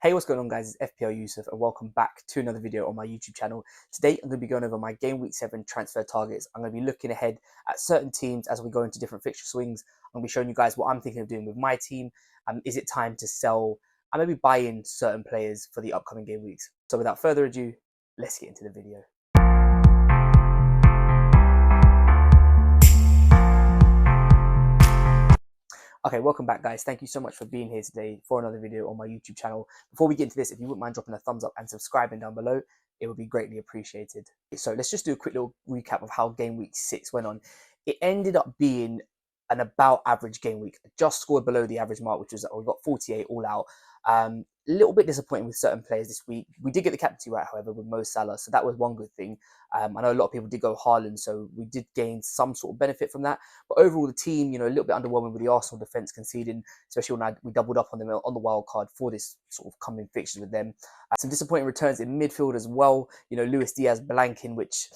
Hey, what's going on, guys? It's FPL Yusuf and welcome back to another video on my YouTube channel. Today I'm going to be going over my game week 7 transfer targets. I'm going to be looking ahead at certain teams as we go into different fixture swings. I'm going to be showing you guys what I'm thinking of doing with my team. Is it time to sell and maybe buy in certain players for the upcoming game weeks? So without further ado, let's get into the video. Okay, welcome back, guys. Thank you so much for being here today for another video on my YouTube channel. Before we get into this, if you wouldn't mind dropping a thumbs up and subscribing down below, it would be greatly appreciated. So let's just do a quick little recap of how game week 6 went on. It ended up being an about average game week. I just scored below the average mark, which was we got 48 all out. A little bit disappointing with certain players this week. We did get the captaincy right, however, with Mo Salah, so that was one good thing. I know a lot of people did go Haaland, so we did gain some sort of benefit from that. But overall, the team, a little bit underwhelming with the Arsenal defence conceding, especially when we doubled up on them on the wild card for this sort of coming fixtures with them. Some disappointing returns in midfield as well. Luis Diaz blanking, which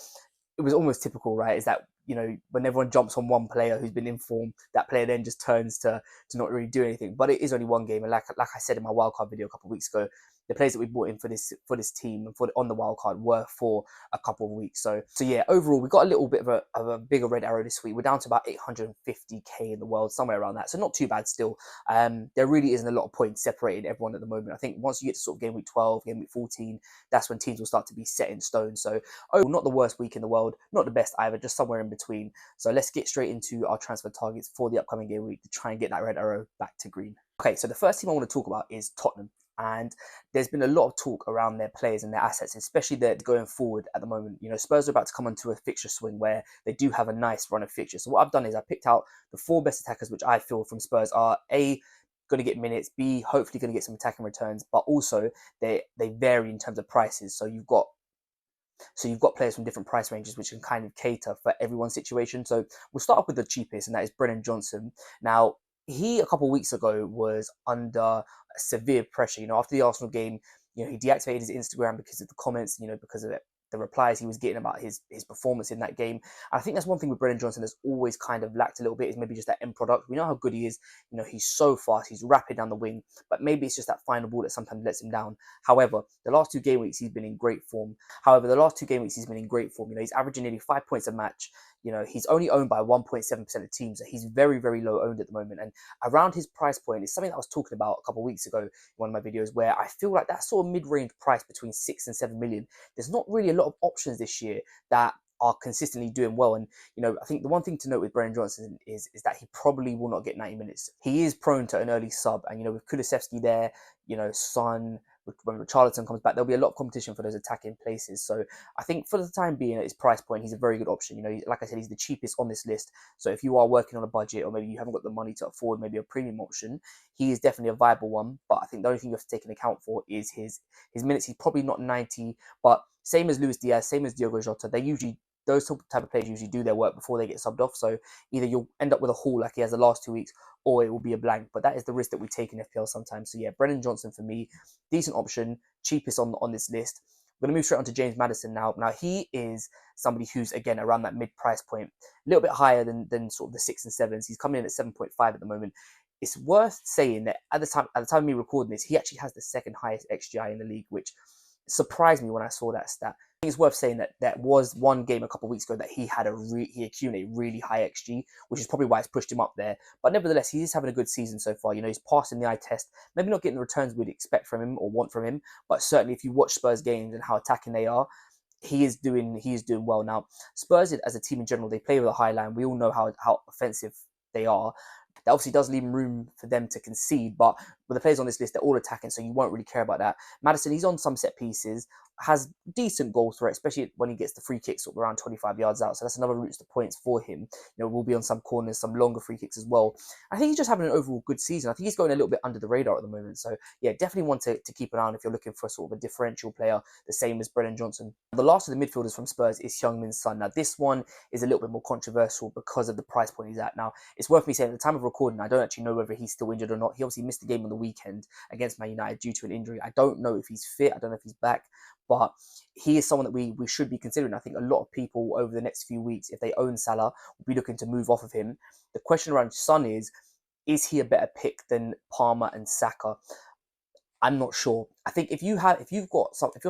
it was almost typical, right? Is that when everyone jumps on one player who's been in form, that player then just turns to not really do anything. But it is only one game, and like I said in my wildcard video a couple of weeks ago, the players that we brought in for this team and on the wildcard were for a couple of weeks. So yeah, overall we got a little bit of a bigger red arrow this week. We're down to about 850k in the world, somewhere around that. So not too bad still. There really isn't a lot of points separating everyone at the moment. I think once you get to sort of game week 12, game week 14, that's when teams will start to be set in stone. So not the worst week in the world, not the best either, just somewhere in between. So let's get straight into our transfer targets for the upcoming game week to try and get that red arrow back to green. Okay, so the first team I want to talk about is Tottenham. And there's been a lot of talk around their players and their assets, especially they're going forward at the moment. Spurs are about to come onto a fixture swing where they do have a nice run of fixtures. So what I've done is I picked out the 4 best attackers, which I feel from Spurs are A, going to get minutes, B, hopefully going to get some attacking returns, but also they vary in terms of prices. So you've got players from different price ranges, which can kind of cater for everyone's situation. So we'll start off with the cheapest, and that is Brennan Johnson. Now, he a couple of weeks ago was under severe pressure. After the Arsenal game, he deactivated his Instagram because of the comments, because of the replies he was getting about his performance in that game. And I think that's one thing with Brennan Johnson that's always kind of lacked a little bit, is maybe just that end product. We know how good he is. He's so fast, he's rapid down the wing, but maybe it's just that final ball that sometimes lets him down. However, the last 2 game weeks he's been in great form. He's averaging nearly 5 points a match. He's only owned by 1.7% of teams, so he's very, very low owned at the moment. And around his price point is something that I was talking about a couple of weeks ago in one of my videos, where I feel like that sort of mid-range price between 6 and 7 million, there's not really a lot of options this year that are consistently doing well. And I think the one thing to note with Brennan Johnson is that he probably will not get 90 minutes. He is prone to an early sub, and with Kulusevski there, Son, when Richarlison comes back, there'll be a lot of competition for those attacking places. So I think for the time being, at his price point, he's a very good option. Like I said, he's the cheapest on this list. So if you are working on a budget, or maybe you haven't got the money to afford maybe a premium option, he is definitely a viable one. But I think the only thing you have to take into account for is his minutes. He's probably not 90, but same as Luis Diaz, same as Diogo Jota, those type of players usually do their work before they get subbed off. So either you'll end up with a haul like he has the last 2 weeks, or it will be a blank. But that is the risk that we take in FPL sometimes. So yeah, Brennan Johnson for me, decent option, cheapest on this list. We're going to move straight on to James Maddison now. Now, he is somebody who's, again, around that mid-price point, a little bit higher than sort of the 6 and 7s. He's coming in at 7.5 at the moment. It's worth saying that at the time of me recording this, he actually has the second highest XGI in the league, which surprised me when I saw that stat. I think it's worth saying that there was one game a couple of weeks ago that he had he accumulated really high XG, which is probably why it's pushed him up there. But nevertheless, he is having a good season so far. He's passing the eye test. Maybe not getting the returns we'd expect from him or want from him, but certainly if you watch Spurs games and how attacking they are, he is doing well. Now, Spurs as a team in general, they play with a high line. We all know how offensive they are. That obviously does leave room for them to concede, but with the players on this list, they're all attacking, so you won't really care about that. Maddison, he's on some set pieces, has decent goal threat, especially when he gets the free kicks sort of around 25 yards out. So that's another route to points for him. We'll be on some corners, some longer free kicks as well. I think he's just having an overall good season. I think he's going a little bit under the radar at the moment. So yeah, definitely one to keep an eye on if you're looking for sort of a differential player, the same as Brennan Johnson. The last of the midfielders from Spurs is Heung-min Son. Now this one is a little bit more controversial because of the price point he's at. Now it's worth me saying at the time of recording, I don't actually know whether he's still injured or not. He obviously missed the game on the weekend against Man United due to an injury. I don't know if he's fit. I don't know if he's back. But he is someone that we should be considering. I think a lot of people over the next few weeks, if they own Salah, will be looking to move off of him. The question around Son is he a better pick than Palmer and Saka? I'm not sure. I think if you're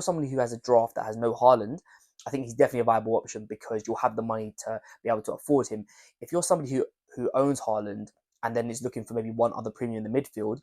somebody who has a draft that has no Haaland, I think he's definitely a viable option because you'll have the money to be able to afford him. If you're somebody who owns Haaland and then is looking for maybe one other premium in the midfield,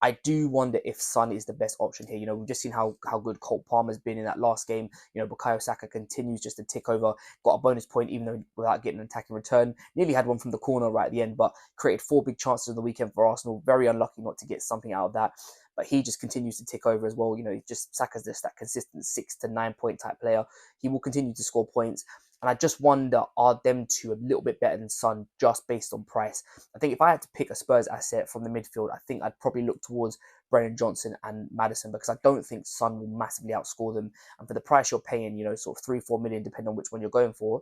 I do wonder if Son is the best option here. We've just seen how good Cole Palmer's been in that last game. Bukayo Saka continues just to tick over, got a bonus point even though without getting an attacking return. Nearly had one from the corner right at the end, but created 4 big chances on the weekend for Arsenal. Very unlucky not to get something out of that. But he just continues to tick over as well. Just Saka's just that consistent 6 to 9 point type player. He will continue to score points. And I just wonder, are them two a little bit better than Son just based on price? I think if I had to pick a Spurs asset from the midfield, I think I'd probably look towards Brennan Johnson and Maddison because I don't think Son will massively outscore them. And for the price you're paying, sort of 3-4 million, depending on which one you're going for,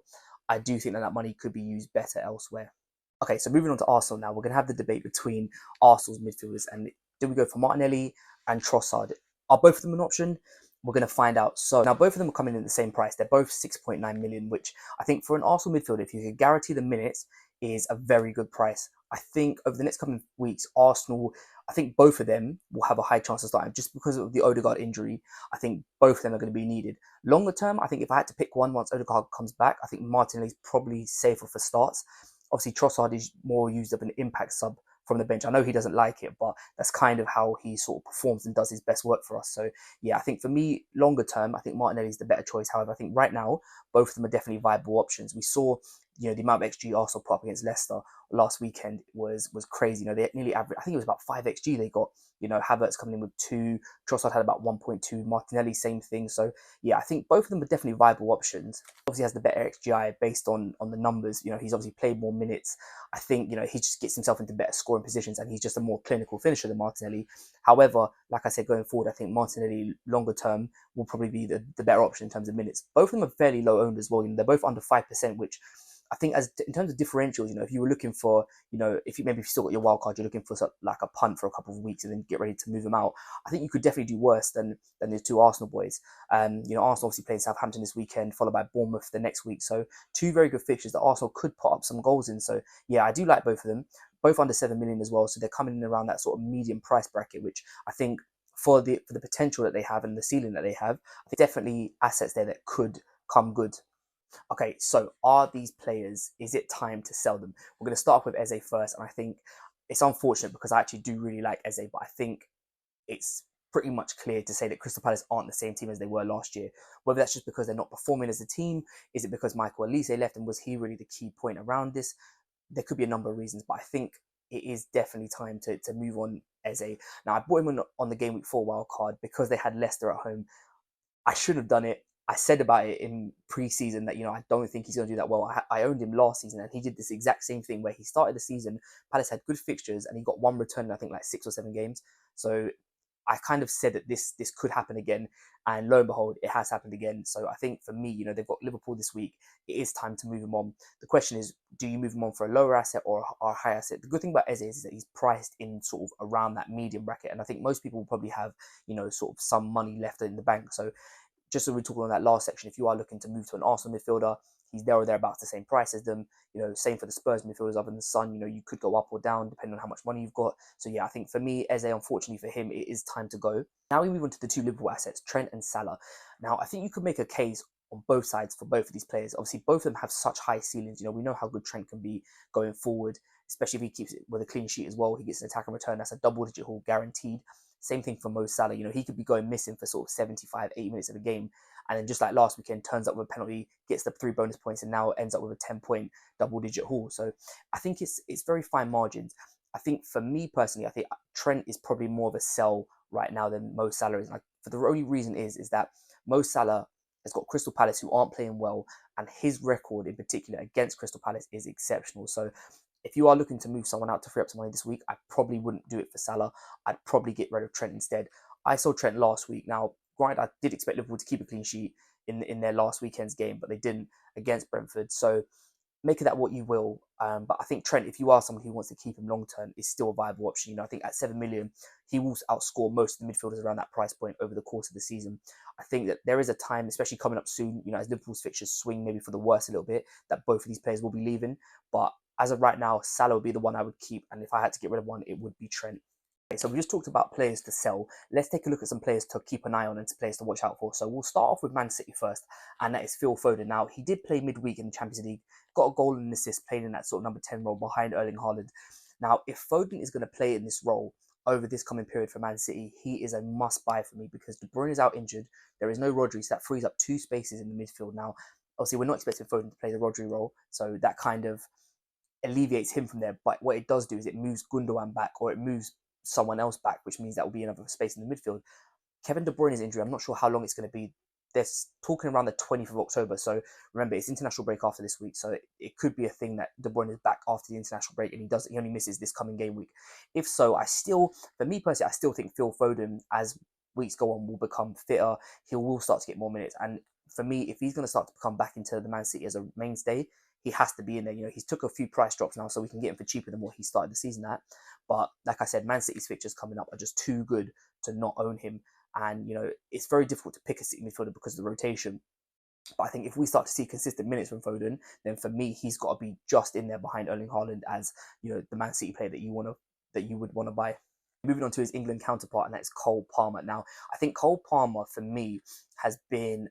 I do think that money could be used better elsewhere. Okay, so moving on to Arsenal now, we're going to have the debate between Arsenal's midfielders and do we go for Martinelli and Trossard? Are both of them an option? We're going to find out. So now both of them are coming in at the same price. They're both 6.9 million, which I think for an Arsenal midfielder, if you can guarantee the minutes, is a very good price. I think over the next couple of weeks, Arsenal, I think both of them will have a high chance of starting just because of the Odegaard injury. I think both of them are going to be needed. Longer term, I think if I had to pick one once Odegaard comes back, I think Martinelli is probably safer for starts. Obviously, Trossard is more used as an impact sub from the bench. I know he doesn't like it, but that's kind of how he sort of performs and does his best work for us. So yeah, I think for me, longer term, I think Martinelli is the better choice. However, I think right now, both of them are definitely viable options. We saw, the amount of XG Arsenal put up against Leicester last weekend was crazy. They nearly average. I think it was about 5 XG they got. Havertz coming in with 2, Trossard had about 1.2, Martinelli same thing. So yeah, I think both of them are definitely viable options. Obviously has the better XGI based on the numbers. He's obviously played more minutes. I think he just gets himself into better scoring positions and he's just a more clinical finisher than Martinelli. However, like I said, going forward, I think Martinelli longer term will probably be the better option in terms of minutes. Both of them are fairly low owned as well. They're both under 5%, which I think as in terms of differentials, if you were looking for, if you still got your wild card, you're looking for like a punt for a couple of weeks and then get ready to move them out. I think you could definitely do worse than the two Arsenal boys. Arsenal obviously playing Southampton this weekend, followed by Bournemouth the next week. So 2 very good fixtures that Arsenal could put up some goals in. So yeah, I do like both of them. Both under 7 million as well. So they're coming in around that sort of medium price bracket, which I think for the potential that they have and the ceiling that they have, I think definitely assets there that could come good. Okay, so are these players, is it time to sell them? We're going to start off with Eze first, and I think it's unfortunate because I actually do really like Eze, but I think it's pretty much clear to say that Crystal Palace aren't the same team as they were last year. Whether that's just because they're not performing as a team, is it because Michael Olise left and was he really the key point around this? There could be a number of reasons, but I think it is definitely time to move on Eze. Now, I brought him on the Game Week 4 wild card because they had Leicester at home. I should have done it. I said about it in pre-season that I don't think he's going to do that well. I owned him last season, and he did this exact same thing where he started the season. Palace had good fixtures, and he got one return in I think like 6 or 7 games. So I kind of said that this could happen again, and lo and behold, it has happened again. So I think for me, they've got Liverpool this week. It is time to move him on. The question is, do you move him on for a lower asset or a high asset? The good thing about Eze is that he's priced in sort of around that medium bracket, and I think most people will probably have sort of some money left in the bank. So just as we talked on that last section, if you are looking to move to an Arsenal midfielder, he's there or thereabouts the same price as them. Same for the Spurs midfielders other than Son. You could go up or down depending on how much money you've got. So yeah, I think for me, Eze, unfortunately for him, it is time to go. Now we move on to the 2 Liverpool assets, Trent and Salah. Now I think you could make a case on both sides for both of these players. Obviously, both of them have such high ceilings. We know how good Trent can be going forward, especially if he keeps it with a clean sheet as well. He gets an attack and return. That's a double-digit haul guaranteed. Same thing for Mo Salah. He could be going missing for sort of 75, 80 minutes of a game. And then just like last weekend, turns up with a penalty, gets the 3 bonus points, and now ends up with a 10-point double-digit haul. So I think it's very fine margins. I think for me personally, I think Trent is probably more of a sell right now than Mo Salah is. Like, for the only reason is that Mo Salah has got Crystal Palace who aren't playing well, and his record in particular against Crystal Palace is exceptional. So if you are looking to move someone out to free up some money this week, I probably wouldn't do it for Salah. I'd probably get rid of Trent instead. I saw Trent last week. Now, granted, I did expect Liverpool to keep a clean sheet in their last weekend's game, but they didn't against Brentford. So make of that what you will. But I think Trent, if you are someone who wants to keep him long term, is still a viable option. I think at 7 million, he will outscore most of the midfielders around that price point over the course of the season. I think that there is a time, especially coming up soon, as Liverpool's fixtures swing maybe for the worse a little bit, that both of these players will be leaving. But as of right now, Salah would be the one I would keep. And if I had to get rid of one, it would be Trent. So we just talked about players to sell. Let's take a look at some players to keep an eye on and players to watch out for. So we'll start off with Man City first, and that is Phil Foden. Now, he did play midweek in the Champions League, got a goal and an assist, playing in that sort of number 10 role behind Erling Haaland. Now, if Foden is going to play in this role over this coming period for Man City, he is a must-buy for me because De Bruyne is out injured. There is no Rodri, so that frees up 2 spaces in the midfield. Now, obviously, we're not expecting Foden to play the Rodri role, so that kind of alleviates him from there. But what it does do is it moves Gundogan back, or it moves someone else back, which means that will be another space in the midfield. Kevin De Bruyne's injury, I'm not sure how long it's going to be. They're talking around the 20th of October. So remember, it's international break after this week. So it could be a thing that De Bruyne is back after the international break and he only misses this coming game week. If so, for me personally, I still think Phil Foden, as weeks go on, will become fitter. He will start to get more minutes. And for me, if he's going to start to come back into the Man City as a mainstay, he has to be in there. He's took a few price drops now, so we can get him for cheaper than what he started the season at. But like I said, Man City's fixtures coming up are just too good to not own him. And, it's very difficult to pick a City midfielder because of the rotation. But I think if we start to see consistent minutes from Foden, then for me, he's got to be just in there behind Erling Haaland as, the Man City player that you would want to buy. Moving on to his England counterpart, and that's Cole Palmer. Now, I think Cole Palmer, for me, has been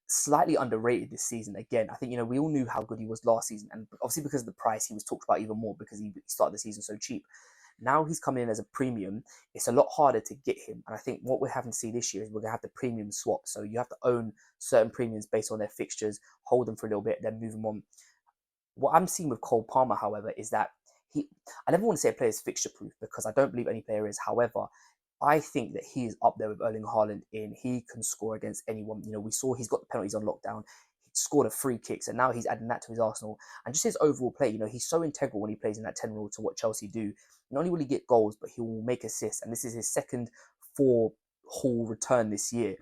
slightly underrated this season. Again, I think, we all knew how good he was last season. And obviously because of the price, he was talked about even more because he started the season so cheap. Now he's coming in as a premium. It's a lot harder to get him. And I think what we're having to see this year is we're going to have the premium swap. So you have to own certain premiums based on their fixtures, hold them for a little bit, then move them on. What I'm seeing with Cole Palmer, however, is that I never want to say a player is fixture proof because I don't believe any player is. However, I think that he is up there with Erling Haaland in he can score against anyone. We saw he's got the penalties on lockdown. He scored a free kick, and now he's adding that to his arsenal. And just his overall play, he's so integral when he plays in that 10 role to what Chelsea do. Not only will he get goals, but he will make assists. And this is his second for Hall return this year.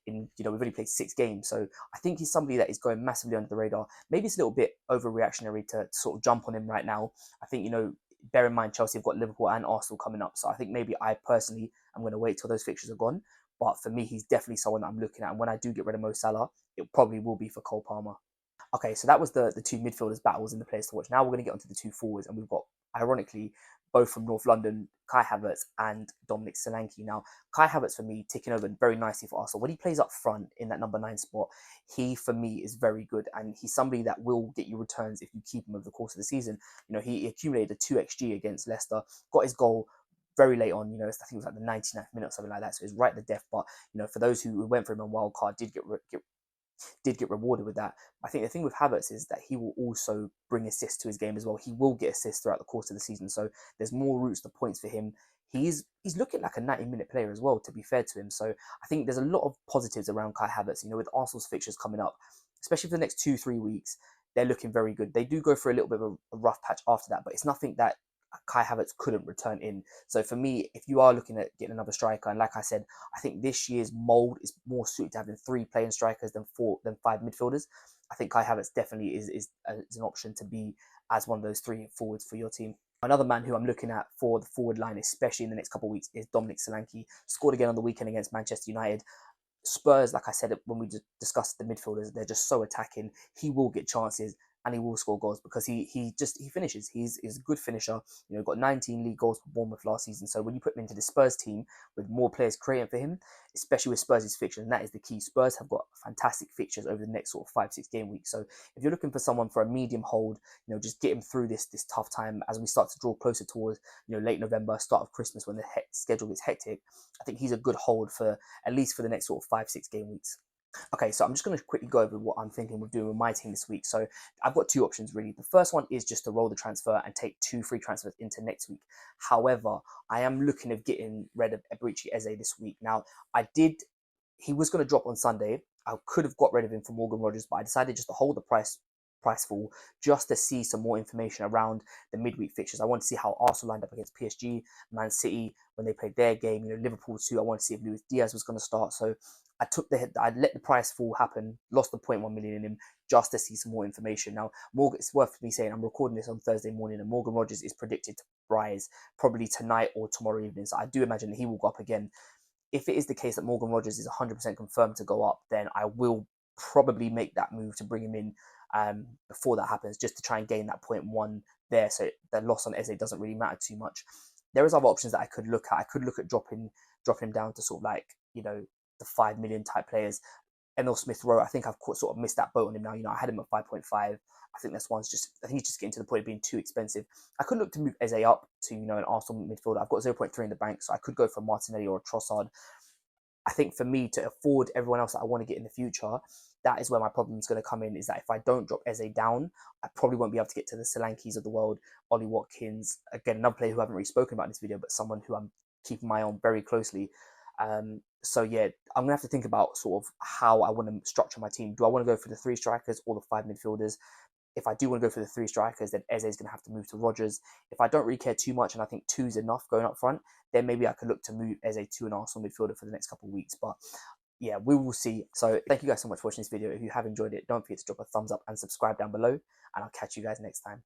We've only played 6 games, so I think he's somebody that is going massively under the radar. Maybe it's a little bit overreactionary to sort of jump on him right now. I think bear in mind Chelsea have got Liverpool and Arsenal coming up, so I think maybe I personally am going to wait till those fixtures are gone. But for me, he's definitely someone that I'm looking at, and when I do get rid of Mo Salah, it probably will be for Cole Palmer. Okay, so that was the 2 midfielders battles in the players to watch. Now we're going to get onto the 2 forwards, and we've got, ironically, both from North London, Kai Havertz and Dominic Solanke. Now, Kai Havertz, for me, ticking over very nicely for Arsenal. When he plays up front in that number 9 spot, he, for me, is very good, and he's somebody that will get you returns if you keep him over the course of the season. He accumulated a 2xG against Leicester, got his goal very late on, I think it was like the 99th minute or something like that, so it's right at the death. But, for those who went for him on wildcard, did get rewarded with that. I think the thing with Havertz is that he will also bring assists to his game as well. He will get assists throughout the course of the season, so there's more routes to points for him. He's looking like a 90-minute player as well, to be fair to him. So I think there's a lot of positives around Kai Havertz. With Arsenal's fixtures coming up, especially for the next 2-3 weeks, they're looking very good. They do go for a little bit of a rough patch after that, but it's nothing that Kai Havertz couldn't return in. So for me, if you are looking at getting another striker, and like I said, I think this year's mould is more suited to having 3 playing strikers than 5 midfielders. I think Kai Havertz definitely is an option to be as one of those 3 forwards for your team. Another man who I'm looking at for the forward line, especially in the next couple of weeks, is Dominic Solanke. Scored again on the weekend against Manchester United. Spurs, like I said when we discussed the midfielders, they're just so attacking. He will get chances and he will score goals because he finishes. He's a good finisher. Got 19 league goals for Bournemouth last season. So when you put him into the Spurs team with more players creating for him, especially with Spurs' fixtures, and that is the key. Spurs have got fantastic fixtures over the next sort of 5-6 game weeks. So if you're looking for someone for a medium hold, just get him through this tough time as we start to draw closer towards late November, start of Christmas when the schedule gets hectic. I think he's a good hold for at least for the next sort of 5-6 game weeks. Okay, so I'm just going to quickly go over what I'm thinking we're doing with my team this week. So I've got 2 options really. The first one is just to roll the transfer and take 2 free transfers into next week. However, I am looking at getting rid of Eberechi Eze this week. Now, he was going to drop on Sunday. I could have got rid of him for Morgan Rogers, but I decided just to hold the price fall just to see some more information around the midweek fixtures. I want to see how Arsenal lined up against PSG, Man City when they played their game, Liverpool too. I want to see if Luis Diaz was going to start. So I let the price fall happen, lost the 0.1 million in him just to see some more information. Now, it's worth me saying I'm recording this on Thursday morning, and Morgan Rogers is predicted to rise probably tonight or tomorrow evening. So I do imagine that he will go up again. If it is the case that Morgan Rogers is 100% confirmed to go up, then I will probably make that move to bring him in before that happens, just to try and gain that 0.1 there, so the loss on Eze doesn't really matter too much. there is other options that I could look at. I could look at dropping him down to sort of like, the 5 million type players. Emil Smith Rowe, I think I've sort of missed that boat on him now. I had him at 5.5. I think I think he's just getting to the point of being too expensive. I could look to move Eze up to, an Arsenal midfielder. I've got 0.3 in the bank, so I could go for Martinelli or a Trossard. I think for me to afford everyone else that I want to get in the future, that is where my problem is going to come in, is that if I don't drop Eze down, I probably won't be able to get to the Solankis of the world, Ollie Watkins, again, another player who I haven't really spoken about in this video, but someone who I'm keeping my eye on very closely. So yeah, I'm going to have to think about sort of how I want to structure my team. Do I want to go for the 3 strikers or the 5 midfielders? If I do want to go for the 3 strikers, then Eze is going to have to move to Rodgers. If I don't really care too much and I think 2's enough going up front, then maybe I could look to move Eze to an Arsenal midfielder for the next couple of weeks. But yeah, we will see. So thank you guys so much for watching this video. If you have enjoyed it, don't forget to drop a thumbs up and subscribe down below, and I'll catch you guys next time.